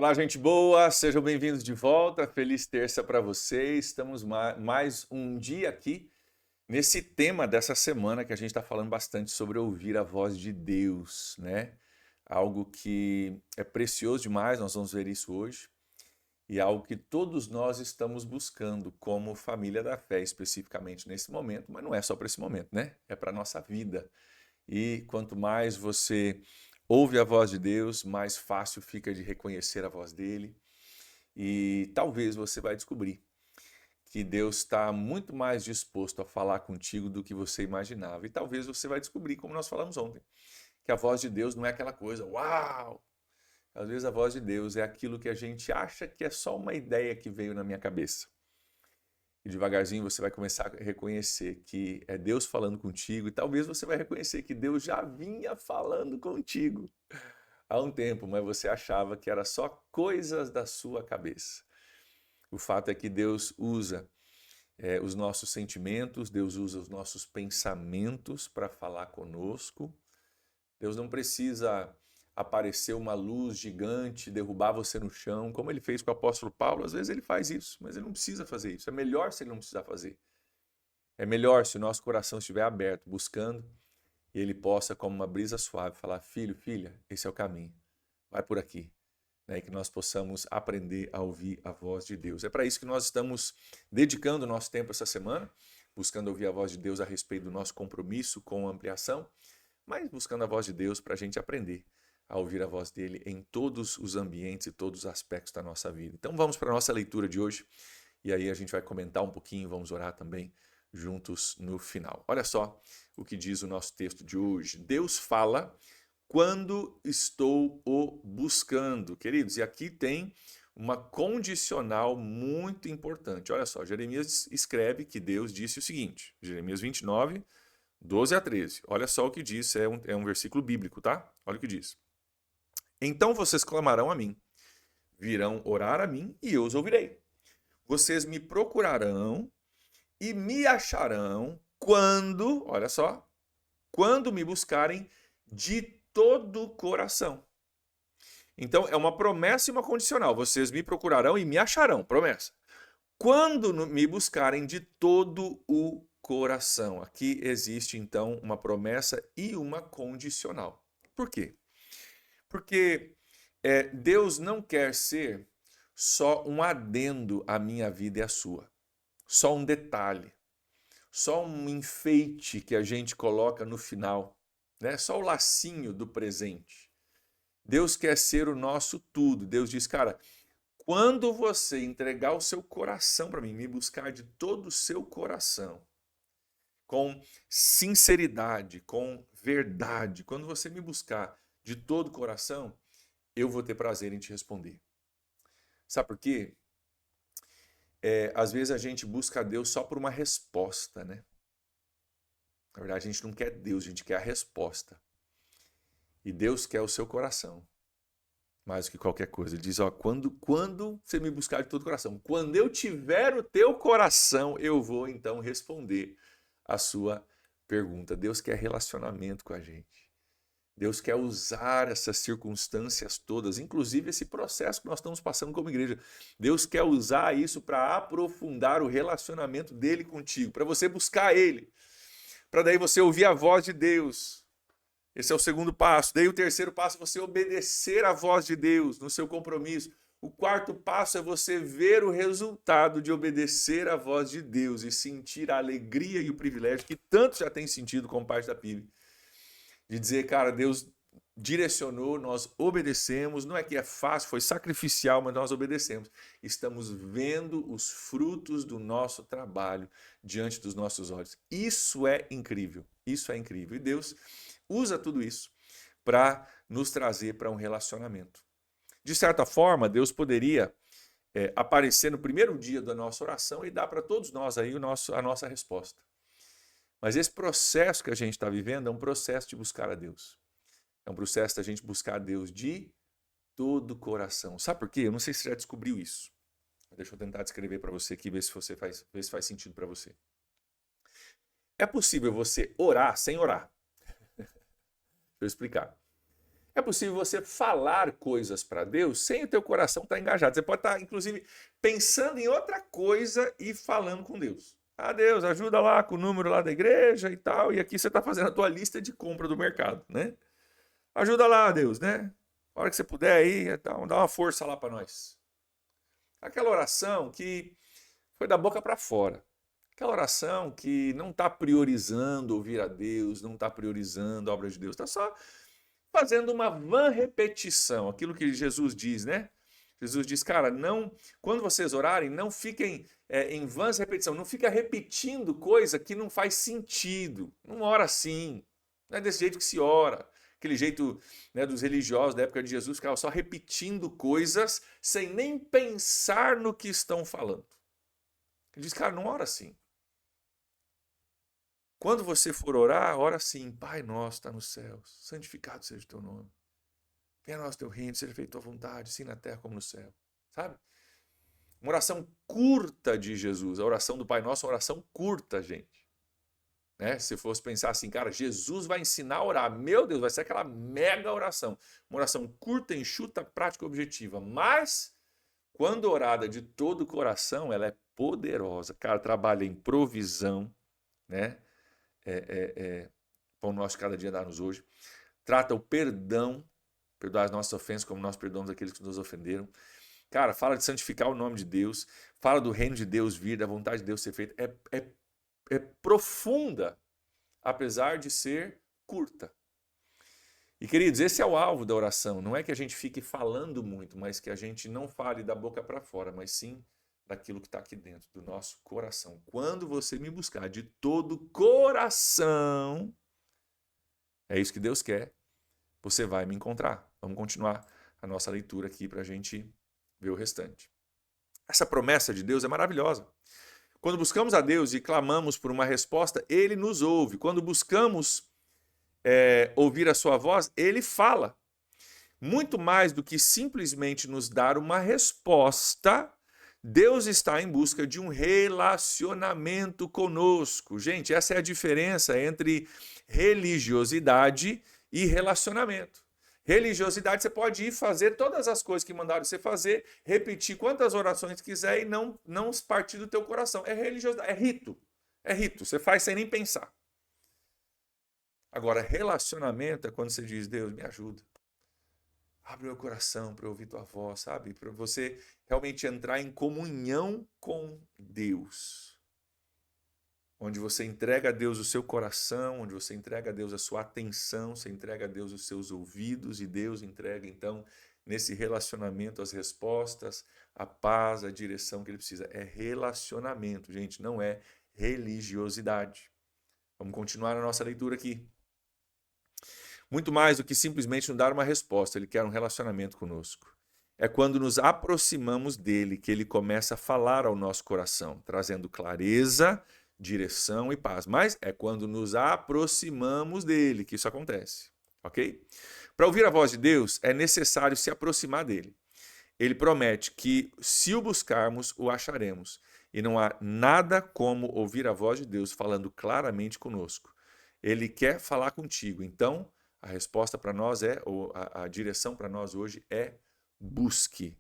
Olá, gente boa, sejam bem-vindos de volta. Feliz terça para vocês. Estamos mais um dia aqui nesse tema dessa semana que a gente está falando bastante sobre ouvir a voz de Deus, né? Algo que é precioso demais, nós vamos ver isso hoje, e algo que todos nós estamos buscando como família da fé, especificamente nesse momento, mas não é só para esse momento, né? É para a nossa vida. E quanto mais você ouve a voz de Deus, mais fácil fica de reconhecer a voz dele. E talvez você vai descobrir que Deus está muito mais disposto a falar contigo do que você imaginava. E talvez você vai descobrir, como nós falamos ontem, que a voz de Deus não é aquela coisa, uau! Às vezes a voz de Deus é aquilo que a gente acha que é só uma ideia que veio na minha cabeça. E devagarzinho você vai começar a reconhecer que é Deus falando contigo, e talvez você vai reconhecer que Deus já vinha falando contigo há um tempo, mas você achava que era só coisas da sua cabeça. O fato é que Deus usa os nossos sentimentos, Deus usa os nossos pensamentos para falar conosco. Deus não precisa aparecer uma luz gigante, derrubar você no chão, como ele fez com o apóstolo Paulo. Às vezes ele faz isso, mas ele não precisa fazer isso. É melhor se ele não precisar fazer. É melhor se o nosso coração estiver aberto, buscando, e ele possa, como uma brisa suave, falar: filho, filha, esse é o caminho, vai por aqui. Né, e que nós possamos aprender a ouvir a voz de Deus. É para isso que nós estamos dedicando o nosso tempo essa semana, buscando ouvir a voz de Deus a respeito do nosso compromisso com a ampliação, mas buscando a voz de Deus para a gente aprender a ouvir a voz dele em todos os ambientes e todos os aspectos da nossa vida. Então vamos para a nossa leitura de hoje, e aí a gente vai comentar um pouquinho, vamos orar também juntos no final. Olha só o que diz o nosso texto de hoje. Deus fala quando estou o buscando, queridos. E aqui tem uma condicional muito importante. Olha só, Jeremias escreve que Deus disse o seguinte, Jeremias 29, 12 a 13. Olha só o que diz, é um versículo bíblico, tá? Olha o que diz. Então vocês clamarão a mim, virão orar a mim e eu os ouvirei. Vocês me procurarão e me acharão quando, olha só, quando me buscarem de todo o coração. Então, é uma promessa e uma condicional. Vocês me procurarão e me acharão, promessa. Quando me buscarem de todo o coração. Aqui existe, então, uma promessa e uma condicional. Por quê? Porque Deus não quer ser só um adendo à minha vida e à sua. Só um detalhe. Só um enfeite que a gente coloca no final. Né? Só o lacinho do presente. Deus quer ser o nosso tudo. Deus diz, cara, quando você entregar o seu coração para mim, me buscar de todo o seu coração, com sinceridade, com verdade, quando você me buscar de todo o coração, eu vou ter prazer em te responder. Sabe por quê? Às vezes a gente busca a Deus só por uma resposta, né? Na verdade, a gente não quer Deus, a gente quer a resposta. E Deus quer o seu coração. Mais do que qualquer coisa. Ele diz, ó, quando você me buscar de todo o coração, quando eu tiver o teu coração, eu vou então responder a sua pergunta. Deus quer relacionamento com a gente. Deus quer usar essas circunstâncias todas, inclusive esse processo que nós estamos passando como igreja. Deus quer usar isso para aprofundar o relacionamento dele contigo, para você buscar ele, para daí você ouvir a voz de Deus. Esse é o segundo passo. Daí o terceiro passo é você obedecer à voz de Deus no seu compromisso. O quarto passo é você ver o resultado de obedecer à voz de Deus e sentir a alegria e o privilégio que tanto já tem sentido como parte da PIB. De dizer, cara, Deus direcionou, nós obedecemos, não é que é fácil, foi sacrificial, mas nós obedecemos. Estamos vendo os frutos do nosso trabalho diante dos nossos olhos. Isso é incrível, isso é incrível. E Deus usa tudo isso para nos trazer para um relacionamento. De certa forma, Deus poderia aparecer no primeiro dia da nossa oração e dar para todos nós aí a nossa resposta. Mas esse processo que a gente está vivendo é um processo de buscar a Deus. É um processo da gente buscar a Deus de todo o coração. Sabe por quê? Eu não sei se você já descobriu isso. Deixa eu tentar descrever para você aqui, ver se faz sentido para você. É possível você orar sem orar. Deixa eu explicar. É possível você falar coisas para Deus sem o teu coração estar engajado. Você pode estar, inclusive, pensando em outra coisa e falando com Deus. Ah, Deus, ajuda lá com o número lá da igreja e tal. E aqui você está fazendo a tua lista de compra do mercado, né? Ajuda lá, Deus, né? A hora que você puder aí, dá uma força lá para nós. Aquela oração que foi da boca para fora. Aquela oração que não está priorizando ouvir a Deus, não está priorizando a obra de Deus, está só fazendo uma vã repetição, aquilo que Jesus diz, né? Jesus diz, cara, não, quando vocês orarem, não fiquem em vãs repetição, não fica repetindo coisa que não faz sentido. Não ora assim, não é desse jeito que se ora. Aquele jeito, né, dos religiosos da época de Jesus, ficavam só repetindo coisas sem nem pensar no que estão falando. Ele diz, cara, não ora assim. Quando você for orar, ora assim, Pai nosso está nos céus, santificado seja o teu nome. Venha a nós teu reino, seja feita a tua vontade, assim na terra como no céu. Sabe? Uma oração curta de Jesus. A oração do Pai Nosso é uma oração curta, gente. Né? Se fosse pensar assim, cara, Jesus vai ensinar a orar. Meu Deus, vai ser aquela mega oração. Uma oração curta, enxuta, prática e objetiva. Mas, quando orada de todo o coração, ela é poderosa. Cara, trabalha em provisão, né? Pão nosso cada dia dá-nos hoje. Trata o perdão, perdoar as nossas ofensas como nós perdoamos aqueles que nos ofenderam. Cara, fala de santificar o nome de Deus, fala do reino de Deus vir, da vontade de Deus ser feita. É profunda, apesar de ser curta. E, queridos, esse é o alvo da oração. Não é que a gente fique falando muito, mas que a gente não fale da boca para fora, mas sim daquilo que está aqui dentro do nosso coração. Quando você me buscar de todo coração, é isso que Deus quer, você vai me encontrar. Vamos continuar a nossa leitura aqui para a gente ver o restante. Essa promessa de Deus é maravilhosa. Quando buscamos a Deus e clamamos por uma resposta, Ele nos ouve. Quando buscamos ouvir a sua voz, Ele fala. Muito mais do que simplesmente nos dar uma resposta, Deus está em busca de um relacionamento conosco. Gente, essa é a diferença entre religiosidade e relacionamento. Religiosidade, você pode ir fazer todas as coisas que mandaram você fazer, repetir quantas orações quiser e não partir do teu coração. É religiosidade, é rito. É rito, você faz sem nem pensar. Agora, relacionamento é quando você diz, Deus, me ajuda. Abre meu coração para eu ouvir tua voz, sabe? Para você realmente entrar em comunhão com Deus. Onde você entrega a Deus o seu coração, onde você entrega a Deus a sua atenção, você entrega a Deus os seus ouvidos e Deus entrega, então, nesse relacionamento as respostas, a paz, a direção que ele precisa. É relacionamento, gente, não é religiosidade. Vamos continuar a nossa leitura aqui. Muito mais do que simplesmente nos dar uma resposta, ele quer um relacionamento conosco. É quando nos aproximamos dele que ele começa a falar ao nosso coração, trazendo clareza, direção e paz. Mas é quando nos aproximamos dele que isso acontece, ok? Para ouvir a voz de Deus, é necessário se aproximar dele. Ele promete que, se o buscarmos, o acharemos. E não há nada como ouvir a voz de Deus falando claramente conosco. Ele quer falar contigo. Então, a resposta para nós ou a direção para nós hoje é busque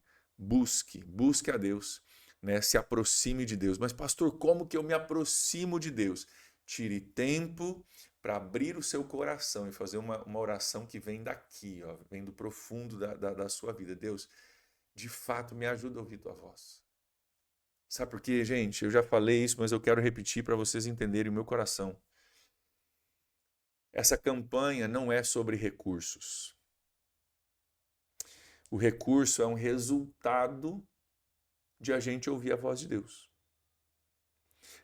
a Deus, né? Se aproxime de Deus. Mas, pastor, como que eu me aproximo de Deus? Tire tempo para abrir o seu coração e fazer uma oração que vem daqui, ó, vem do profundo da sua vida. Deus, de fato, me ajuda a ouvir tua voz. Sabe por quê, gente? Eu já falei isso, mas eu quero repetir para vocês entenderem o meu coração. Essa campanha não é sobre recursos. O recurso é um resultado de a gente ouvir a voz de Deus.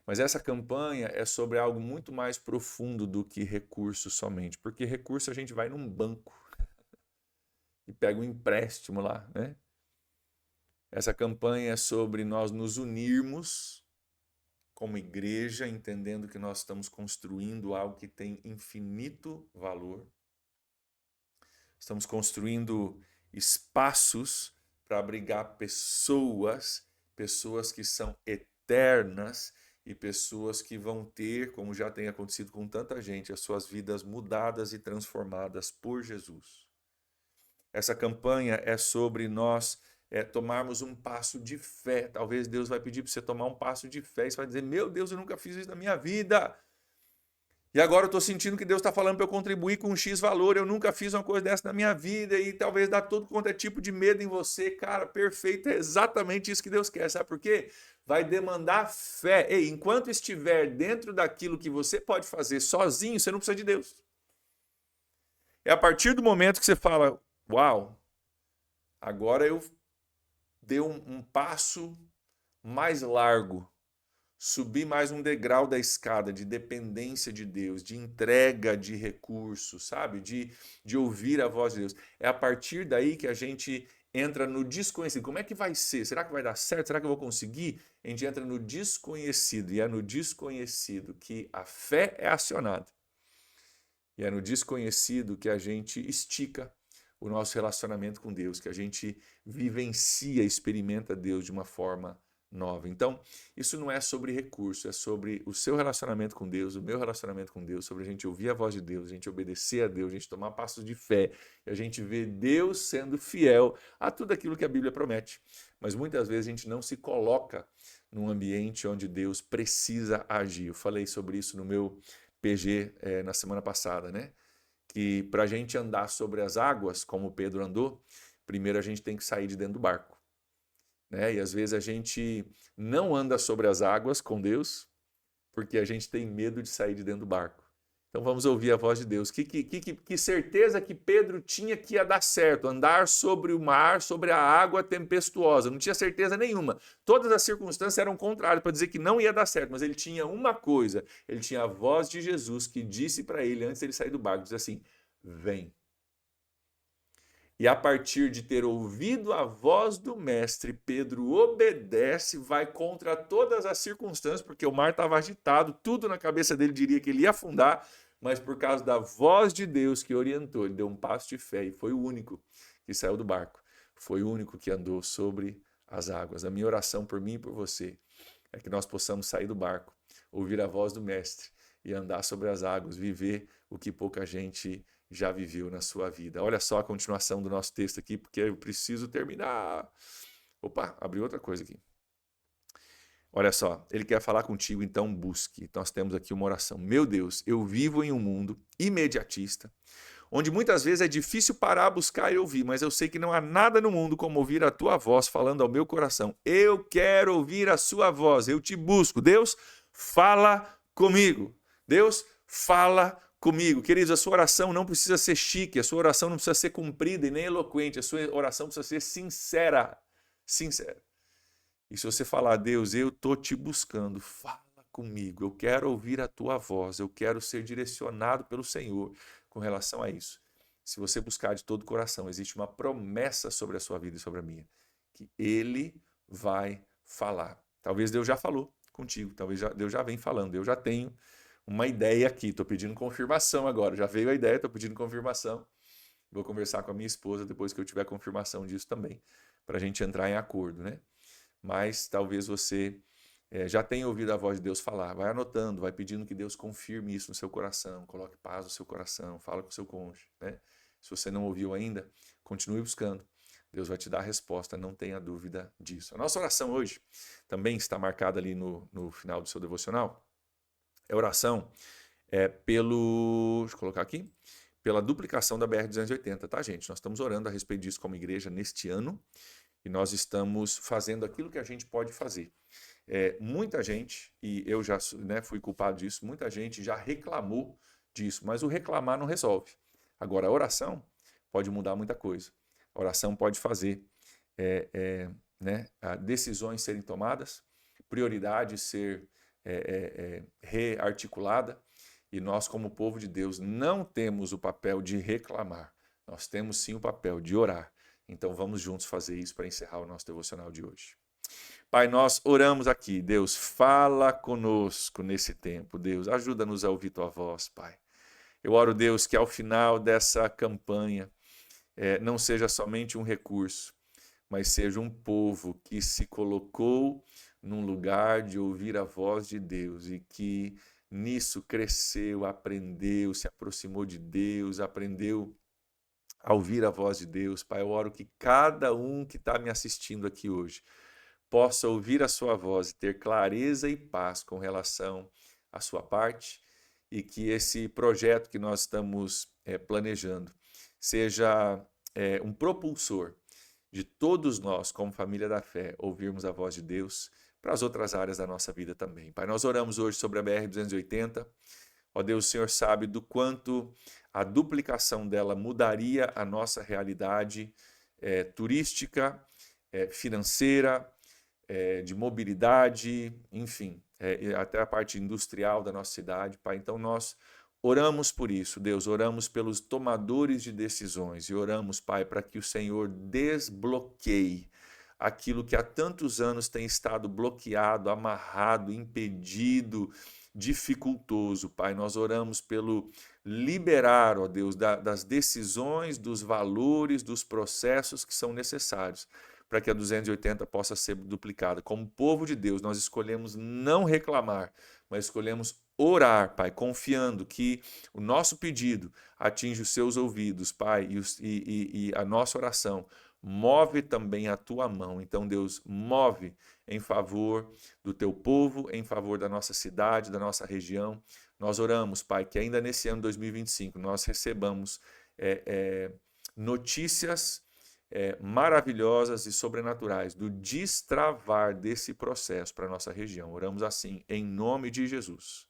Mas essa campanha é sobre algo muito mais profundo do que recurso somente. Porque recurso a gente vai num banco e pega um empréstimo lá, né? Essa campanha é sobre nós nos unirmos como igreja, entendendo que nós estamos construindo algo que tem infinito valor. Estamos construindo espaços para abrigar pessoas que são eternas e pessoas que vão ter, como já tem acontecido com tanta gente, as suas vidas mudadas e transformadas por Jesus. Essa campanha é sobre nós tomarmos um passo de fé. Talvez Deus vai pedir para você tomar um passo de fé e você vai dizer, meu Deus, eu nunca fiz isso na minha vida. E agora eu estou sentindo que Deus está falando para eu contribuir com um X valor. Eu nunca fiz uma coisa dessa na minha vida e talvez dá todo quanto é tipo de medo em você. Cara, perfeito, é exatamente isso que Deus quer. Sabe por quê? Vai demandar fé. Ei, enquanto estiver dentro daquilo que você pode fazer sozinho, você não precisa de Deus. É a partir do momento que você fala, uau, agora eu dei um passo mais largo. Subir mais um degrau da escada de dependência de Deus, de entrega de recursos, sabe? De ouvir a voz de Deus. É a partir daí que a gente entra no desconhecido. Como é que vai ser? Será que vai dar certo? Será que eu vou conseguir? A gente entra no desconhecido. E é no desconhecido que a fé é acionada. E é no desconhecido que a gente estica o nosso relacionamento com Deus, que a gente vivencia, experimenta Deus de uma forma nova. Então, isso não é sobre recurso, é sobre o seu relacionamento com Deus, o meu relacionamento com Deus, sobre a gente ouvir a voz de Deus, a gente obedecer a Deus, a gente tomar passos de fé, e a gente ver Deus sendo fiel a tudo aquilo que a Bíblia promete. Mas muitas vezes a gente não se coloca num ambiente onde Deus precisa agir. Eu falei sobre isso no meu PG na semana passada, né? Que para a gente andar sobre as águas, como Pedro andou, primeiro a gente tem que sair de dentro do barco. Né? E às vezes a gente não anda sobre as águas com Deus porque a gente tem medo de sair de dentro do barco. Então vamos ouvir a voz de Deus. Que certeza que Pedro tinha que ia dar certo, andar sobre o mar, sobre a água tempestuosa. Não tinha certeza nenhuma. Todas as circunstâncias eram contrárias para dizer que não ia dar certo, mas ele tinha uma coisa, ele tinha a voz de Jesus que disse para ele, antes de ele sair do barco, diz assim, vem. E a partir de ter ouvido a voz do mestre, Pedro obedece, vai contra todas as circunstâncias, porque o mar estava agitado, tudo na cabeça dele diria que ele ia afundar, mas por causa da voz de Deus que orientou, ele deu um passo de fé e foi o único que saiu do barco, foi o único que andou sobre as águas. A minha oração por mim e por você é que nós possamos sair do barco, ouvir a voz do mestre e andar sobre as águas, viver o que pouca gente já viveu na sua vida. Olha só a continuação do nosso texto aqui, porque eu preciso terminar. Opa, abriu outra coisa aqui. Olha só, ele quer falar contigo, então busque. Nós temos aqui uma oração. Meu Deus, eu vivo em um mundo imediatista, onde muitas vezes é difícil parar, buscar e ouvir, mas eu sei que não há nada no mundo como ouvir a tua voz falando ao meu coração. Eu quero ouvir a sua voz, eu te busco. Deus, fala comigo. Deus, fala comigo. Queridos, a sua oração não precisa ser chique, a sua oração não precisa ser comprida e nem eloquente, a sua oração precisa ser sincera. Sincera. E se você falar, Deus, eu estou te buscando, fala comigo, eu quero ouvir a tua voz, eu quero ser direcionado pelo Senhor com relação a isso. Se você buscar de todo o coração, existe uma promessa sobre a sua vida e sobre a minha, que Ele vai falar. Talvez Deus já falou contigo, talvez Deus já vem falando, eu já tenho uma ideia aqui, estou pedindo confirmação agora, já veio a ideia, estou pedindo confirmação. Vou conversar com a minha esposa depois que eu tiver confirmação disso também, para a gente entrar em acordo, né? Mas talvez você já tenha ouvido a voz de Deus falar. Vai anotando, vai pedindo que Deus confirme isso no seu coração, coloque paz no seu coração, fala com o seu cônjuge. Né? Se você não ouviu ainda, continue buscando. Deus vai te dar a resposta, não tenha dúvida disso. A nossa oração hoje também está marcada ali no final do seu devocional. É oração deixa eu colocar aqui, pela duplicação da BR-280, tá, gente? Nós estamos orando a respeito disso como igreja neste ano. E nós estamos fazendo aquilo que a gente pode fazer. Muita gente, e eu já fui culpado disso, muita gente já reclamou disso, mas o reclamar não resolve. Agora, a oração pode mudar muita coisa. A oração pode fazer decisões serem tomadas, prioridade ser rearticulada, e nós, como povo de Deus, não temos o papel de reclamar, nós temos sim o papel de orar. Então vamos juntos fazer isso para encerrar o nosso devocional de hoje. Pai, nós oramos aqui. Deus, fala conosco nesse tempo. Deus, ajuda-nos a ouvir Tua voz, Pai. Eu oro, Deus, que ao final dessa campanha não seja somente um recurso, mas seja um povo que se colocou num lugar de ouvir a voz de Deus e que nisso cresceu, aprendeu, se aproximou de Deus, aprendeu a ouvir a voz de Deus. Pai, eu oro que cada um que está me assistindo aqui hoje possa ouvir a sua voz e ter clareza e paz com relação à sua parte e que esse projeto que nós estamos planejando seja um propulsor de todos nós, como família da fé, ouvirmos a voz de Deus para as outras áreas da nossa vida também. Pai, nós oramos hoje sobre a BR-280. Ó Deus, o Senhor sabe do quanto a duplicação dela mudaria a nossa realidade turística, financeira, de mobilidade, enfim, até a parte industrial da nossa cidade, Pai. Então nós oramos por isso, Deus, oramos pelos tomadores de decisões e oramos, Pai, para que o Senhor desbloqueie aquilo que há tantos anos tem estado bloqueado, amarrado, impedido, dificultoso, Pai. Nós oramos pelo liberar, ó Deus, das decisões, dos valores, dos processos que são necessários para que a 280 possa ser duplicada. Como povo de Deus, nós escolhemos não reclamar, mas escolhemos orar, Pai, confiando que o nosso pedido atinge os seus ouvidos, Pai, e a nossa oração move também a tua mão. Então, Deus, move em favor do teu povo, em favor da nossa cidade, da nossa região. Nós oramos, Pai, que ainda nesse ano 2025 nós recebamos notícias maravilhosas e sobrenaturais do destravar desse processo para a nossa região. Oramos assim, em nome de Jesus.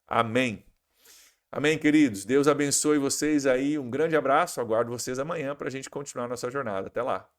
Amém. Amém, queridos. Deus abençoe vocês aí. Um grande abraço. Aguardo vocês amanhã para a gente continuar a nossa jornada. Até lá.